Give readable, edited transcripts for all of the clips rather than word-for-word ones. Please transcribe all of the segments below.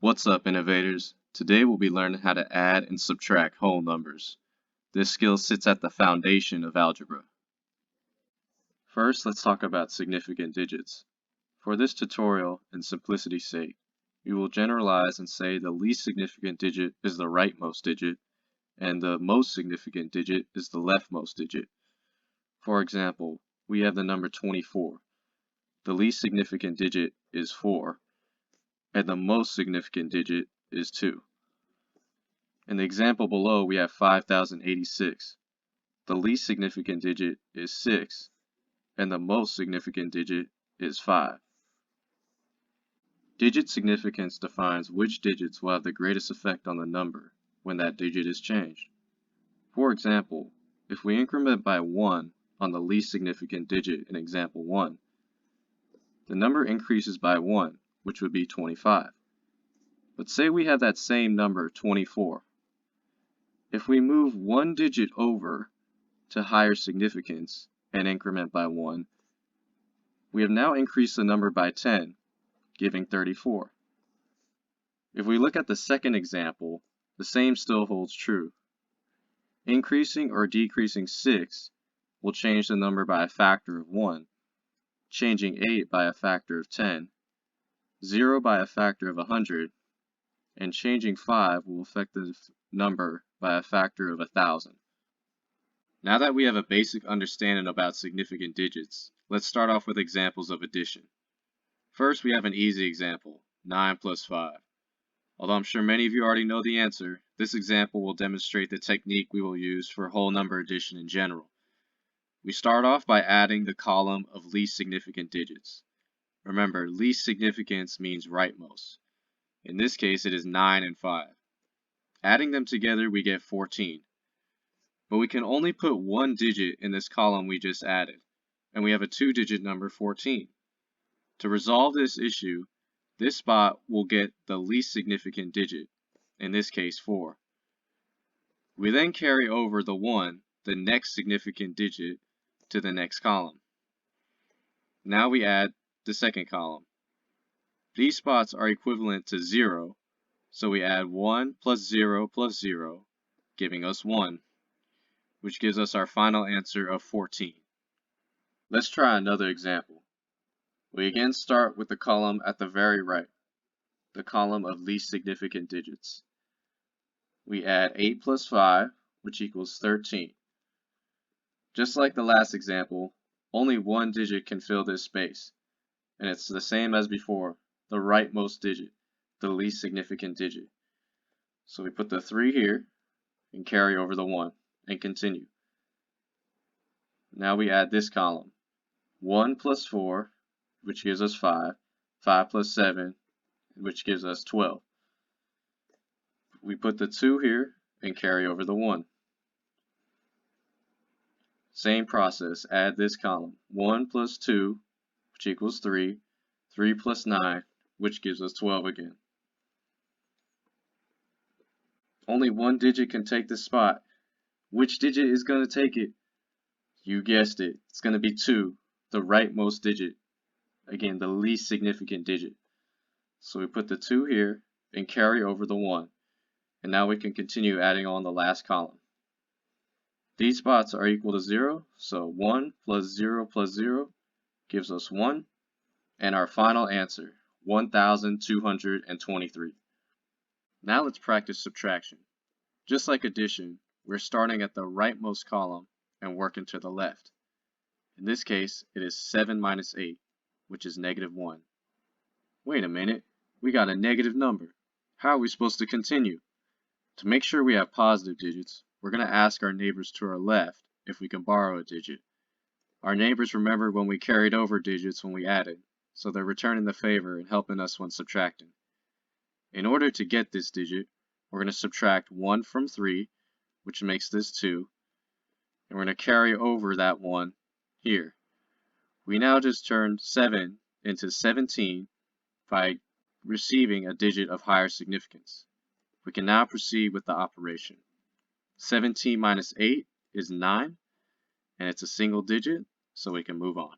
What's up, innovators? Today we'll be learning how to add and subtract whole numbers. This skill sits at the foundation of algebra. First, let's talk about significant digits. For this tutorial, and simplicity's sake, we will generalize and say the least significant digit is the rightmost digit, and the most significant digit is the leftmost digit. For example, we have the number 24. The least significant digit is 4, and the most significant digit is 2. In the example below, we have 5086. The least significant digit is 6, and the most significant digit is 5. Digit significance defines which digits will have the greatest effect on the number when that digit is changed. For example, if we increment by 1 on the least significant digit in example 1, the number increases by 1, which would be 25. But say we have that same number, 24. If we move one digit over to higher significance and increment by 1, we have now increased the number by 10, giving 34. If we look at the second example, the same still holds true. Increasing or decreasing 6 will change the number by a factor of 1, changing 8 by a factor of 10, 0 by a factor of 100, and changing 5 will affect the number by a factor of 1,000. Now that we have a basic understanding about significant digits, let's start off with examples of addition. First, we have an easy example, 9 plus 5. Although I'm sure many of you already know the answer, this example will demonstrate the technique we will use for whole number addition in general. We start off by adding the column of least significant digits. Remember, least significance means rightmost. In this case, it is 9 and 5. Adding them together, we get 14. But we can only put one digit in this column we just added, and we have a two-digit number, 14. To resolve this issue, this spot will get the least significant digit, in this case 4. We then carry over the 1, the next significant digit, to the next column. Now we add the second column. These spots are equivalent to 0, so we add 1 plus 0 plus 0, giving us 1, which gives us our final answer of 14. Let's try another example. We again start with the column at the very right, the column of least significant digits. We add 8 plus 5, which equals 13. Just like the last example, only one digit can fill this space, and it's the same as before, the rightmost digit, the least significant digit. So we put the 3 here and carry over the 1 and continue. Now we add this column, 1 plus 4, which gives us 5, 5 plus 7, which gives us 12. We put the 2 here and carry over the 1. Same process, add this column, 1 plus 2, which equals 3, 3 plus 9, which gives us 12 again. Only one digit can take this spot. Which digit is going to take it? You guessed it, it's going to be 2, the rightmost digit. Again, the least significant digit. So we put the 2 here and carry over the 1. And now we can continue adding on the last column. These spots are equal to 0, so 1 plus 0 plus 0 gives us 1. And our final answer, 1,223. Now let's practice subtraction. Just like addition, we're starting at the rightmost column and working to the left. In this case, it is 7 minus 8, which is negative 1. Wait a minute, we got a negative number. How are we supposed to continue? To make sure we have positive digits, we're going to ask our neighbors to our left if we can borrow a digit. Our neighbors remembered when we carried over digits when we added, so they're returning the favor and helping us when subtracting. In order to get this digit, we're going to subtract 1 from 3, which makes this 2, and we're going to carry over that 1 here. We now just turned 7 into 17 by receiving a digit of higher significance. We can now proceed with the operation. 17 minus 8 is 9, and it's a single digit, so we can move on.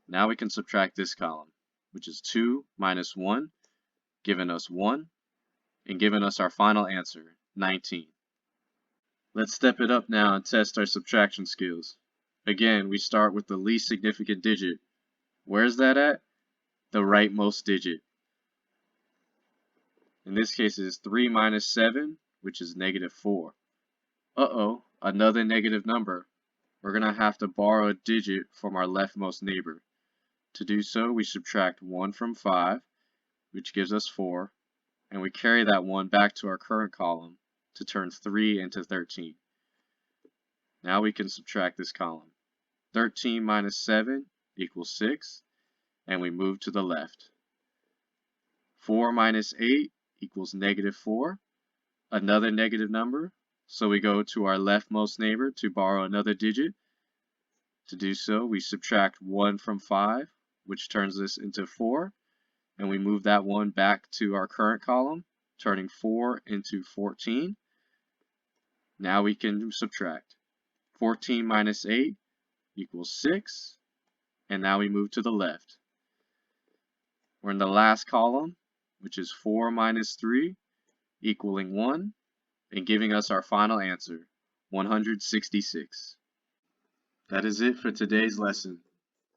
Now we can subtract this column, which is 2 minus 1, giving us 1, and giving us our final answer, 19. Let's step it up now and test our subtraction skills. Again, we start with the least significant digit. Where's that at? The rightmost digit. In this case, it is 3 minus 7, which is negative 4. Uh-oh, another negative number. We're going to have to borrow a digit from our leftmost neighbor. To do so, we subtract 1 from 5, which gives us 4, and we carry that 1 back to our current column to turn 3 into 13. Now we can subtract this column. 13 minus 7 equals 6, and we move to the left. 4 minus 8 equals negative 4, another negative number, so we go to our leftmost neighbor to borrow another digit. To do so, we subtract 1 from 5, which turns this into 4, and we move that 1 back to our current column, turning 4 into 14. Now we can subtract. 14 minus 8 equals 6, and now we move to the left. We're in the last column, which is 4 minus 3 equaling 1, and giving us our final answer, 166. That is it for today's lesson.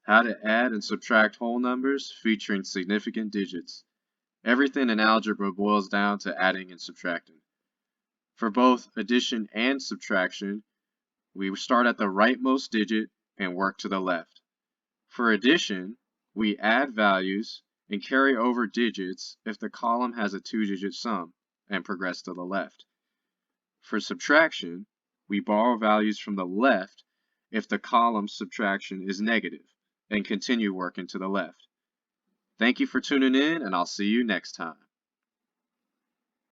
How to add and subtract whole numbers featuring significant digits. Everything in algebra boils down to adding and subtracting. For both addition and subtraction, we start at the rightmost digit and work to the left. For addition, we add values and carry over digits if the column has a 2-digit sum and progress to the left. For subtraction, we borrow values from the left if the column subtraction is negative and continue working to the left. Thank you for tuning in, and I'll see you next time.